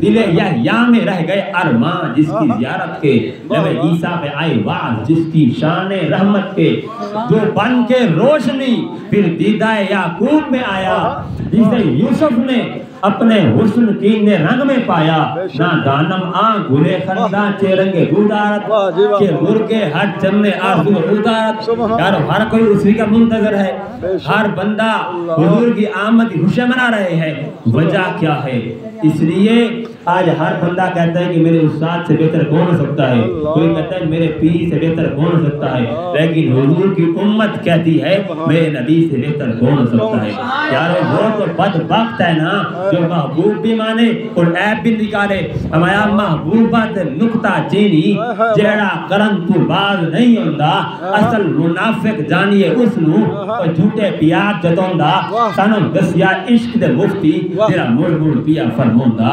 دل یحییٰ میں رہ گئے ارمان جس کی زیارت کے، لب عیسیٰ پہ آئے واز جس کی شان رحمت کے، جو بن کے روشنی پھر دیدہ یعقوب میں آیا، جسے یوسف نے اپنے حسن کی نے رنگ میں پایا، نہ دانم آنکھ گلے خندہ چیرنگے گودارت کہ مرکے ہر چمنے آرزو ادارت۔ یارو ہر کوئی اسی کا منتظر ہے، ہر بندہ حضور کی آمد کی خوشیاں منا رہے ہیں، وجہ کیا ہے؟ اس لیے آج ہر بندہ کہتا ہے کہ میرے استاد سے بہتر کون ہو سکتا ہے، کوئی کہتا ہے میرے پیر سے بہتر کون ہو سکتا ہے، لیکن حضور کی امت کہتی ہے میرے نبی سے بہتر کون ہو سکتا ہے۔ یارو وہ تو بدبخت ہے نا جو محبوب بھی مانے اور عیب بھی نکالے۔ ہمارا محبوبات نکتہ چینی جیڑا کرن تو باز نہیں ہوندا، اصل منافق جانیے اس نو اور جھوٹے پیار جتوندا، سانو دسیا عشق دے مفتی جیڑا مڑ مڑ پیا فرموندا،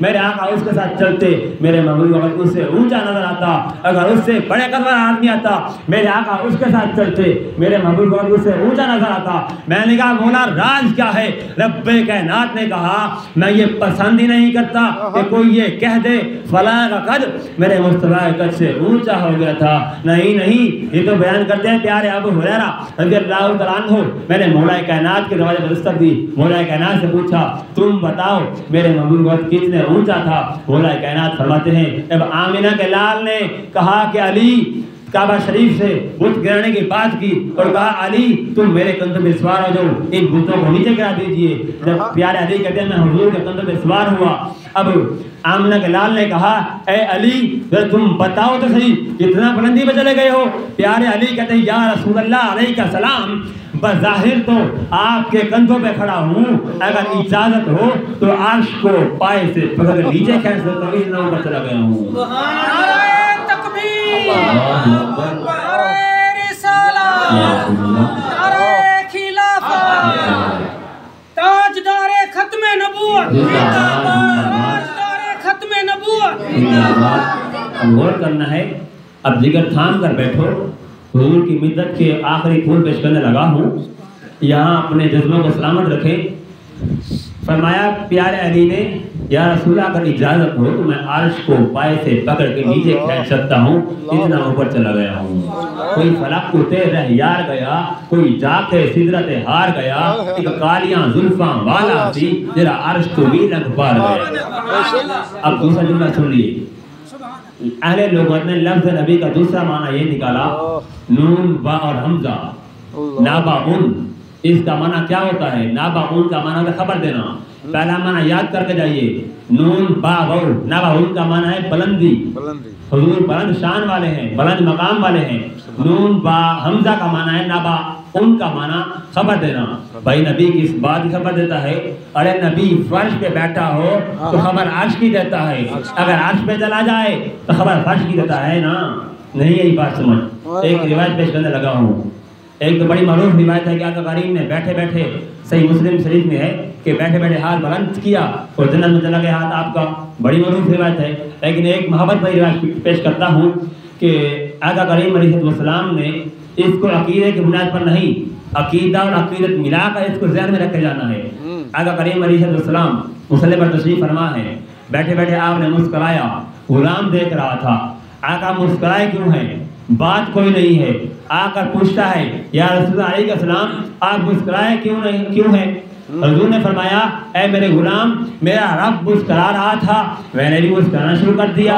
میرے آقا اس کے ساتھ چلتے، میرے محبوب اگر اس سے اونچا نظر آتا، اگر اس سے بڑے قد والا آدمی آتا میرے آقا اس کے ساتھ چلتے، میرے محبوب اگر اس سے اونچا نظر آتا۔ میں نے کہا مولا راز کیا ہے؟ رب کائنات نے کہا میں یہ پسند ہی نہیں کرتا کہ کوئی یہ کہہ دے فلاں کا قد میرے مصطفیٰ کے قد سے اونچا ہو گیا تھا۔ نہیں، یہ تو بیان کرتے ہیں پیارے ابو ہریرہ رضی اللہ تعالیٰ عنہ، میں نے مولا کائنات کے دروازے پر دستک دی، مولا کائنات سے پوچھا تم بتاؤ میرے محبوب قد کتنے اونچا تھا؟ مولا کائنات فرماتے ہیں جب آمینہ کے لال نے کہا کہ علی کعبہ شریف سے بت گرانے کی بات کی اور کہا علی تم میرے کندھوں پہ سوار ہو جاؤ، ان بتوں کو نیچے گرا دیجئے، جب پیارے علی کہتے ہیں میں حضور کے کندھوں پہ سوار ہوا، اب آمنہ کے لال نے کہا اے علی تم بتاؤ تو صحیح کتنا بلندی پہ چلے گئے ہو؟ پیارے علی کہتے ہیں یا رسول اللہ علیہ السلام بظاہر تو آپ کے کندھوں پہ کھڑا ہوں، اگر اجازت ہو تو عرش کو پائے سے پکڑ کر نیچے کھینچ سکتا ہوں، اس نام پر چلا گیا ہوں۔ نعرہ رسالت، نعرہ خلافت، تاجدار ختم نبوت، تاجدار ختم نبوت۔ غور کرنا ہے، اب جگر تھام کر بیٹھو، حضور کی مدت کے آخری پھول پیش کرنے لگا ہوں، یہاں اپنے جذبوں کو سلامت رکھے۔ فرمایا پیارے علی نے یا رسول اللہ اگر اجازت ہو تو میں عرش کو پائے سے پکڑ کے نیچے کھینچ سکتا ہوں، اتنا اوپر چلا گیا ہوں۔ کوئی فلک کو تیر رہ یار گیا، کوئی جا کے سدرت ہار گیا، ایک کالیاں زلفاں والا سی جرا عرش تو بھی لگ پار گیا۔ اب دوسرا جملہ سن لیے، اہل لغت نے لفظ نبی کا دوسرا معنی یہ نکالا نون با اور حمزہ ناباون، اس کا معنی کیا ہوتا ہے؟ ناباون کا معنی ہے خبر دینا، پہلا معنی یاد کر کے جائیے، نون با غور، ناباون کا معنی ہے بلندی، حضور بلند شان والے ہیں، بلند مقام والے ہیں۔ نون با حمزہ کا معنی ہے نابا ان کا معنی خبر دینا۔ بھائی نبی کس بات کی خبر دیتا ہے؟ ارے نبی فرش پہ بیٹھا ہو تو خبر عرش کی دیتا ہے، اگر عرش پہ چلا جائے تو خبر فرش کی دیتا ہے نا، نہیں یہی بات سمجھ۔ ایک روایت پیش کرنے لگا ہوں، ایک تو بڑی معروف روایت ہے کہ آقا کریم نے بیٹھے بیٹھے، صحیح مسلم شریف میں ہے کہ بیٹھے بیٹھے ہاتھ بلند کیا اور جنت میں چلا گیا ہاتھ آپ کا، بڑی معروف روایت ہے۔ لیکن ایک محبت بھری روایت پیش کرتا ہوں کہ آقا کریم علیہ السلام نے اس کو عقیدے کی بنیاد پر نہیں، عقیدہ اور عقیدت ملا کر اس کو ذہن میں رکھے جانا ہے۔ آقا کریم علیہ السلام مصلی پر تشریف فرما ہے، بیٹھے بیٹھے آپ نے مسکرایا، غلام دیکھ رہا تھا، آقا مسکرائے کیوں ہے؟ بات کوئی نہیں ہے، آ کر پوچھتا ہے یا رسول اللہ علیہ السلام آپ مسکرائے کیوں ہے؟ حضور نے فرمایا اے میرے غلام میرا رب مسکرا رہا تھا، میں نے بھی مسکرانا شروع کر دیا۔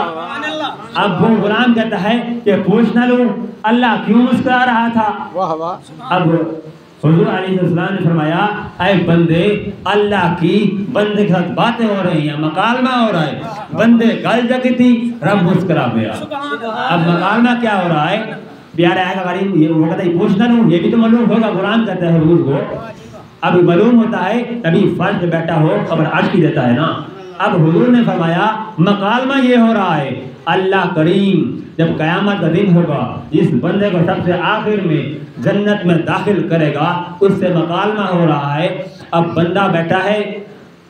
اب وہ غلام کہتا ہے کہ پوچھ نہ لوں اللہ کیوں مسکرا رہا تھا؟ اب حضور علیہ السلام نے فرمایا اے بندے اللہ کی بندے کے ساتھ باتیں ہو رہی ہیں، مکالمہ ہو رہا ہے، بندے گل جگی تھی رب مسکرا گیا۔ اب مکالمہ کیا ہو رہا ہے؟ پیارے آئے گا غریب یہ وہ کہتا ہے پوچھ نہ لوں، یہ بھی تو معلوم ہوگا، غلام کہتا ہے حضور کو اب معلوم ہوتا ہے نبی فرش پہ بیٹھا ہو خبر عرش کی دیتا ہے نا۔ اب حضور نے فرمایا مکالمہ یہ ہو رہا ہے اللہ کریم جب قیامت کا دن ہوگا جس بندے کو سب سے آخر میں جنت میں داخل کرے گا اس سے مکالمہ ہو رہا ہے۔ اب بندہ بیٹھا ہے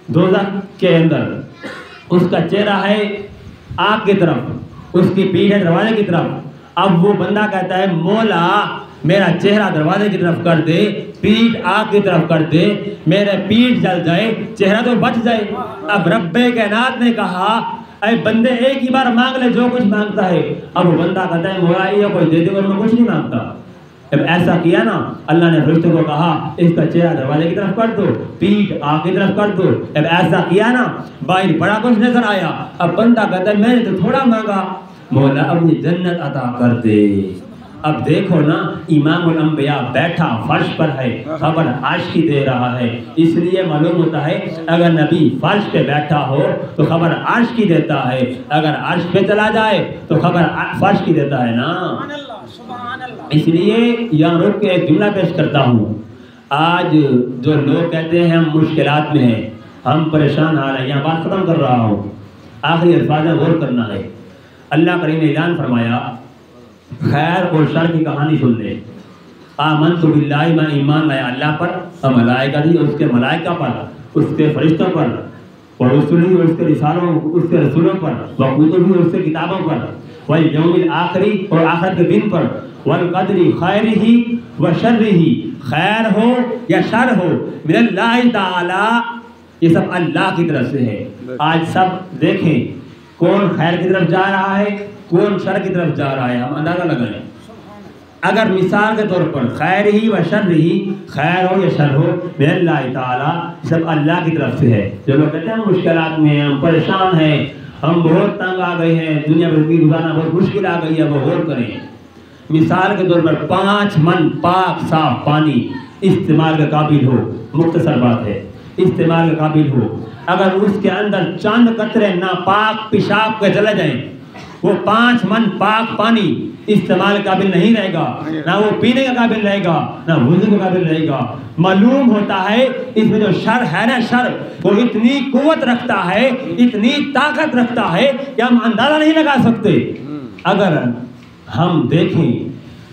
دوزخ کے اندر، اس کا چہرہ ہے آگ کی طرف، اس کی پیٹھ ہے دروازے کی طرف۔ اب وہ بندہ کہتا ہے مولا میرا چہرہ دروازے کی طرف کر دے، پیٹھ آگ کی طرف کر دے، میرے پیٹھ جل جائے چہرہ تو بچ جائے۔ اب رب کائنات نے کہا اے بندے ایک ہی بار مانگ لے جو کچھ مانگتا ہے۔ اب وہ بندہ کہتا ہے مولا یہ کوئی دے دے اور میں کچھ نہیں مانگتا۔ اب ایسا کیا نا اللہ نے فرشتوں کو کہا اس کا چہرہ دروازے کی طرف کر دو، پیٹھ آگ کی طرف کر دو۔ اب ایسا کیا نا باہر بڑا کچھ نظر آیا، اب بندہ کہتا ہے میں نے تو تھوڑا مانگا، مولا اپنی جنت عطا کر دے۔ اب دیکھو نا امام الانبیاء بیٹھا فرش پر ہے خبر عرش کی دے رہا ہے، اس لیے معلوم ہوتا ہے اگر نبی فرش پہ بیٹھا ہو تو خبر عرش کی دیتا ہے، اگر عرش پہ چلا جائے تو خبر فرش کی دیتا ہے نا۔ اس لیے یہاں رک کے ایک جملہ پیش کرتا ہوں، آج جو لوگ کہتے ہیں ہم مشکلات میں ہیں، ہم پریشان حال ہیں، یہاں بات ختم کر رہا ہوں، آخری الفاظ غور کرنا ہے۔ اللہ کریم نے اعلان فرمایا خیر اور شر کی کہانی سن لے، آمنت باللہ میں ایمان لایا اللہ پر اور ملائکہ دی اس کے ملائکہ پر، اس کے فرشتوں پر، اور رسولی اور اس کے رسالوں اس کے رسولوں پر، وکتبی اور اس کے کتابوں پر، والیوم الآخری اور آخرت کے دن پر، والقدر خیرہ و شرہ، خیر ہو یا شر ہو، من اللہ تعالی، یہ سب اللہ کی طرف سے ہے۔ آج سب دیکھیں کون خیر کی طرف جا رہا ہے، کون شر کی طرف جا رہا ہے، ہم اندازہ لگائیں۔ اگر مثال کے طور پر خیر ہی و شر ہی، خیر ہو یا شر ہو، من اللہ تعالیٰ، سب اللہ کی طرف سے ہے۔ جو لوگ کہتے ہیں ہم مشکلات میں ہیں، ہم پریشان ہیں، ہم بہت تنگ آ گئے ہیں، دنیا میں زندگی گزارنا بہت مشکل آ گئی ہے، وہ غور کریں۔ مثال کے طور پر 5 من پاک صاف پانی استعمال کے قابل ہو، مختصر بات ہے، استعمال کے قابل ہو، اگر اس کے اندر چند قطرے ناپاک پیشاب کے چلے جائیں، وہ 5 من پاک پانی استعمال قابل نہیں رہے گا، نہ وہ پینے کا قابل رہے گا، نہ وضو کا قابل رہے گا۔ معلوم ہوتا ہے اس میں جو شر ہے نا، شر وہ اتنی قوت رکھتا ہے، اتنی طاقت رکھتا ہے کہ ہم اندازہ نہیں لگا سکتے۔ اگر ہم دیکھیں،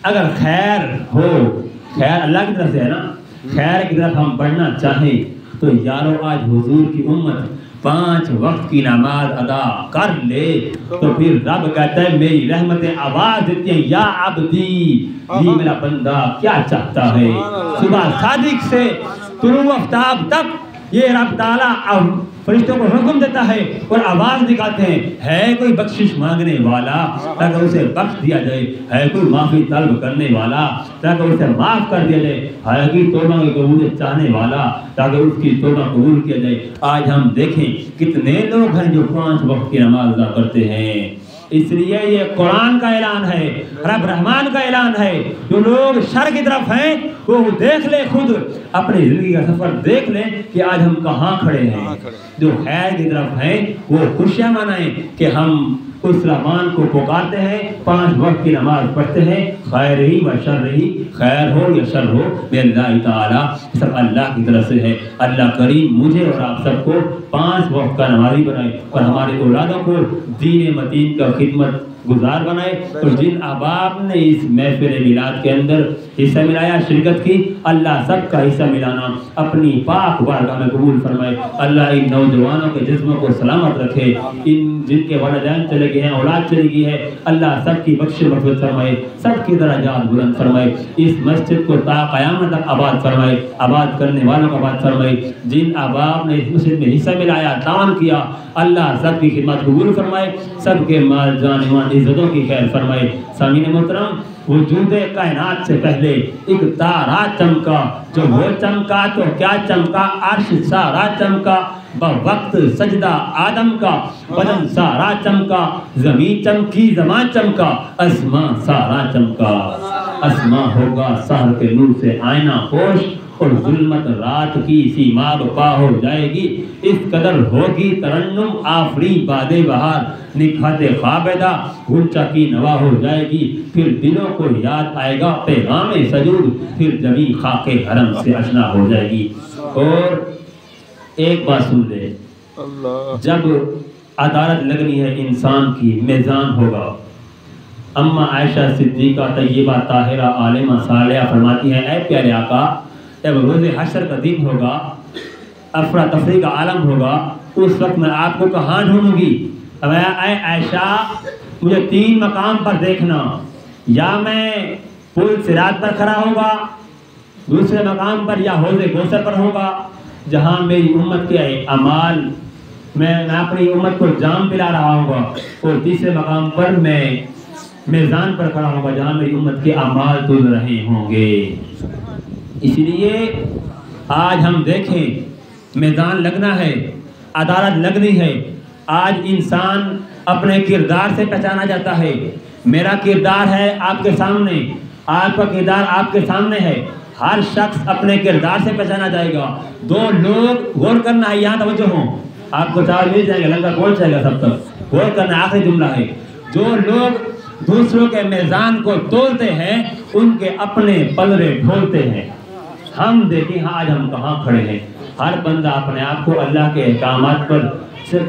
اگر خیر ہو، خیر اللہ کی طرف سے ہے نا، خیر کی طرف ہم بڑھنا چاہیں تو یارو آج حضور کی امت 5 وقت کی نماز ادا کر لے تو پھر رب کہتا ہے میری رحمتیں آواز دیتی ہیں، یا عبدی، یہ میرا بندہ کیا چاہتا ہے۔ صبح صادق سے طلوع آفتاب تک یہ رب تعالیٰ فرشتوں کو حکم دیتا ہے اور آواز نکالتے ہیں، ہے کوئی بخشش مانگنے والا تاکہ اسے بخش دیا جائے، ہے کوئی معافی طلب کرنے والا تاکہ اسے معاف کر دیا جائے، ہے کوئی توبہ کی قبولیت چاہنے والا تاکہ اس کی توبہ قبول کیا جائے۔ آج ہم دیکھیں کتنے لوگ ہیں جو 5 وقت کی نماز ادا کرتے ہیں۔ اس لیے یہ قرآن کا اعلان ہے، رب رحمان کا اعلان ہے۔ جو لوگ شر کی طرف ہیں وہ دیکھ لیں، خود اپنی زندگی کا سفر دیکھ لیں کہ آج ہم کہاں کھڑے ہیں۔ جو خیر کی طرف ہیں وہ خوشیاں منائیں کہ ہم اس رحمان کو پکارتے ہیں، 5 وقت کی نماز پڑھتے ہیں، خیر ہی و شر ہی، خیر ہو یا شر ہو، بے اللہ تعالیٰ، سب اللہ کی طرف سے ہے۔ اللہ کریم مجھے اور آپ سب کو 5 وقت کا نمازی بنائے اور ہمارے اولادوں کو دین متین کا خدمت گزار بنائے، اور جن احباب نے اس محفل میلاد کے اندر حصہ ملایا، شرکت کی، اللہ سب کا حصہ ملانا اپنی پاک بارگاہ میں قبول فرمائے۔ اللہ ان نوجوانوں کے جسموں کو سلامت رکھے، ان جن کے والدین چلے گئے ہیں، اولاد چلی گئی ہے، اللہ سب کی بخش مغفرت فرمائے، سب کی درجات بلند فرمائے، اس مسجد کو تا قیامت تک آباد فرمائے، آباد کرنے والوں کو آباد فرمائے۔ جن احباب نے اس مسجد میں حصہ ملایا، تعاون کیا، اللہ سب کی خدمت قبول فرمائے، سب کے مال جان ایمان عزتوں کی خیر فرمائے۔ سامعین محترم، وجود کائنات سے پہلے ایک تارا چمکا، جو وہ چمکا تو کیا چمکا، عرش سارا چمکا، بوقت سجدہ آدم کا، بدن سارا چمکا، زمین چمکی، زمان چمکا، اسماں سارا چمکا۔ اسماں ہوگا سحر کے نور سے آئینہ پوش، اور ظلمت رات کی سیماب پا ہو جائے گی، اس قدر ہوگی ترنم آفری باد بہار، نکھات خوابدہ غنچہ کی نوا ہو جائے گی، پھر دلوں کو یاد آئے گا پیغام سجود، پھر جبیں خاک حرم سے اشنا ہو جائے گی۔ اور ایک بات سن لے، جب عدالت لگنی ہے انسان کی، میزان ہوگا، اما عائشہ صدیقہ طیبہ طاہرہ عالمہ صالحہ فرماتی ہیں، اے پیارے آقا، جب روز حشر کا دن ہوگا، افراتفری کا عالم ہوگا، اس وقت میں آپ کو کہاں ڈھونڈوں گی؟ اے عائشہ، مجھے 3 مقام پر دیکھنا، یا میں پل صراط پر کھڑا ہوگا، دوسرے مقام پر یا حوض کوثر پر ہوگا جہاں میری امت کے اعمال میں اپنی امت کو جام پلا رہا ہوگا، اور تیسرے مقام پر میں میزان پر کھڑا ہوگا جہاں میری امت کے اعمال تل رہے ہوں گے۔ اس لیے آج ہم دیکھیں، میدان لگنا ہے، عدالت لگنی ہے۔ آج انسان اپنے کردار سے پہچانا جاتا ہے۔ میرا کردار ہے آپ کے سامنے، آپ کا کردار آپ کے سامنے ہے، ہر شخص اپنے کردار سے پہچانا جائے گا۔ 2 لوگ غور کرنا ہے، یہاں توجہ ہوں، آپ کو چاول مل جائے گا، لنگر پہنچ جائے گا، سب تک غور کرنا، آخری جملہ ہے۔ جو لوگ دوسروں کے میزان کو تولتے ہیں ان کے اپنے پلڑے ڈھولتے ہیں۔ ہم دیکھیں آج ہم کہاں کھڑے ہیں، ہر بندہ اپنے آپ کو اللہ کے احکامات پر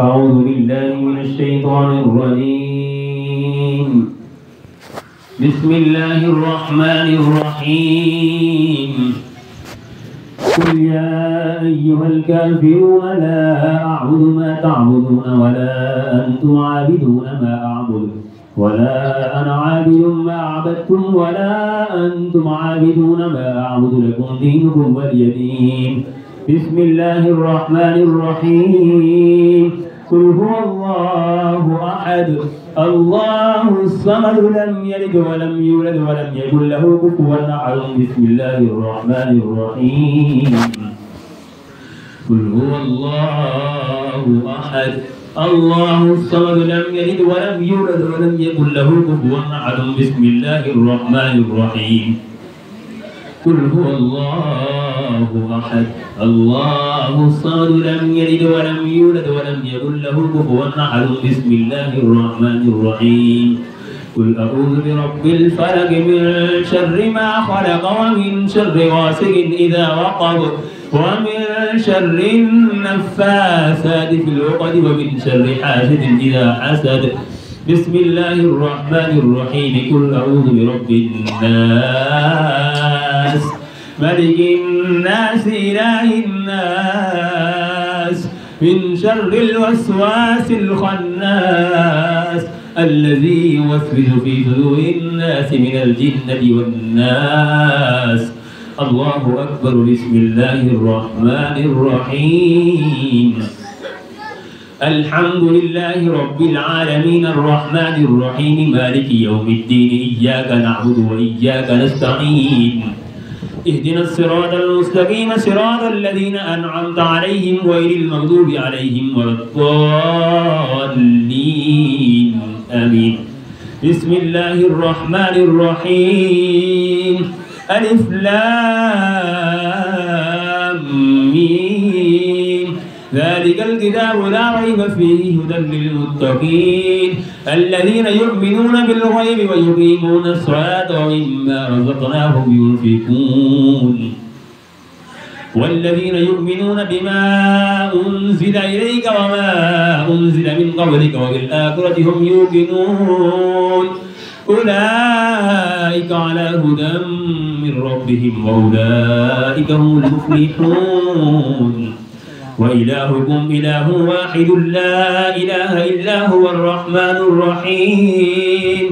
أعوذ بالله من الشيطان الرجيم بسم الله الرحمن الرحيم قل يا أيها الكافرون لا أعبد ما تعبدون ولا أنتم عابدون ما أعبد ولا أنا عابد ما عبدتم ولا أنتم عابدون ما أعبد لكم دينكم ولي دين بسم الله الرحمن الرحيم قل هو الله أحد الله الصمد لم يلد ولم يولد ولم يكن له كفوا أحد بسم الله الرحمن الرحيم قل هو الله أحد الله الصمد لم يلد ولم يولد ولم يكن له كفوا أحد بسم الله الرحمن الرحيم قل هو الله أحد الله الصمد لم يلد ولم يولد ولم يكن له كفوا أحد بسم الله الرحمن الرحيم قل أعوذ برب الفلق من شر ما خلق ومن شر غاسق إذا وقب ومن شر النفاثات في العقد ومن شر حاسد إذا حسد بسم الله الرحمن الرحيم قل أعوذ برب الناس ملك الناس إله الناس من شر الوسواس الخناس الذي يوسوس في صدور الناس من الجنة والناس الله أكبر بسم الله الرحمن الرحيم الحمد لله رب العالمين الرحمن الرحيم مالك يوم الدين إياك نعبد وإياك نستعين اهدنا الصراط المستقيم صراط الذين أنعمت عليهم غير المغضوب عليهم ولا الضالين آمين بسم الله الرحمن الرحيم ألف لام ميم ذلك الكتاب لا ريب فيه هدى للمتقين الذين يؤمنون بالغيب ويقيمون الصلاة ومما رزقناهم ينفقون والذين يؤمنون بما أنزل إليك وما أنزل من قبلك وبالآخرة هم يوقنون أولئك على هدى من ربهم وأولئك هم المفلحون وإلهكم إله واحد لا إله إلا هو الرحمن الرحيم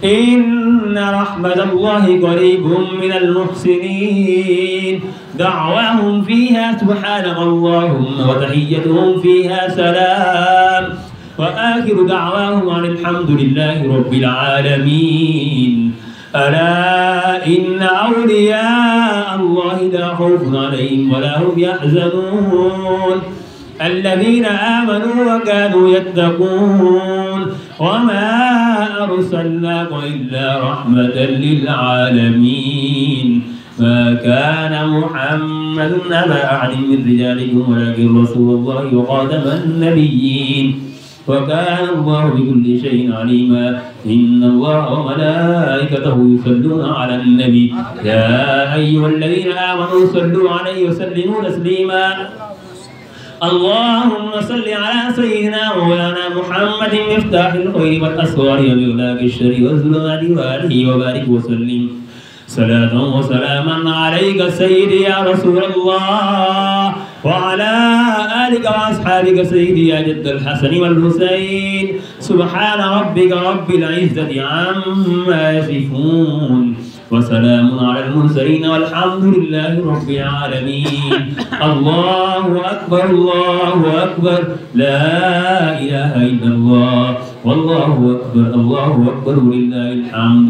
إن رحمة الله قريب من المحسنين دعواهم فيها سبحانك اللهم وتحيتهم فيها سلام وآخر دعواهم عن الحمد لله رب العالمين ألا إن أولياء الله لا خوف عليهم ولا هم يحزنون الذين آمنوا وكانوا يتقون وما أرسلناك إلا رحمة للعالمين ما كان محمد أبا أحد من رجالكم ولكن رسول الله وخاتم النبيين وكان الله بكل شيء عليما إن الله وملائكته يصلون على النبي يا أيها الذين آمنوا صلوا عليه وسلموا تسليما اللهم صل على سيدنا مولانا محمد مفتاح الخير والأسرار ومغلاق الشر والظلمات وآله وبارك وسلم صلاة وسلاما عليك سيدي يا رسول الله وعلى آلك وأصحابك سيدي يا جد الحسن والحسين سبحان ربك رب العزة عما يصفون وسلام على المرسلين والحمد لله رب العالمين الله أكبر الله أكبر لا إله إلا الله والله أكبر ولله الحمد।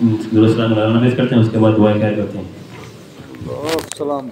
درست نافذ کرتے ہیں، اس کے بعد دعائیں خیر کرتے ہیں. سلام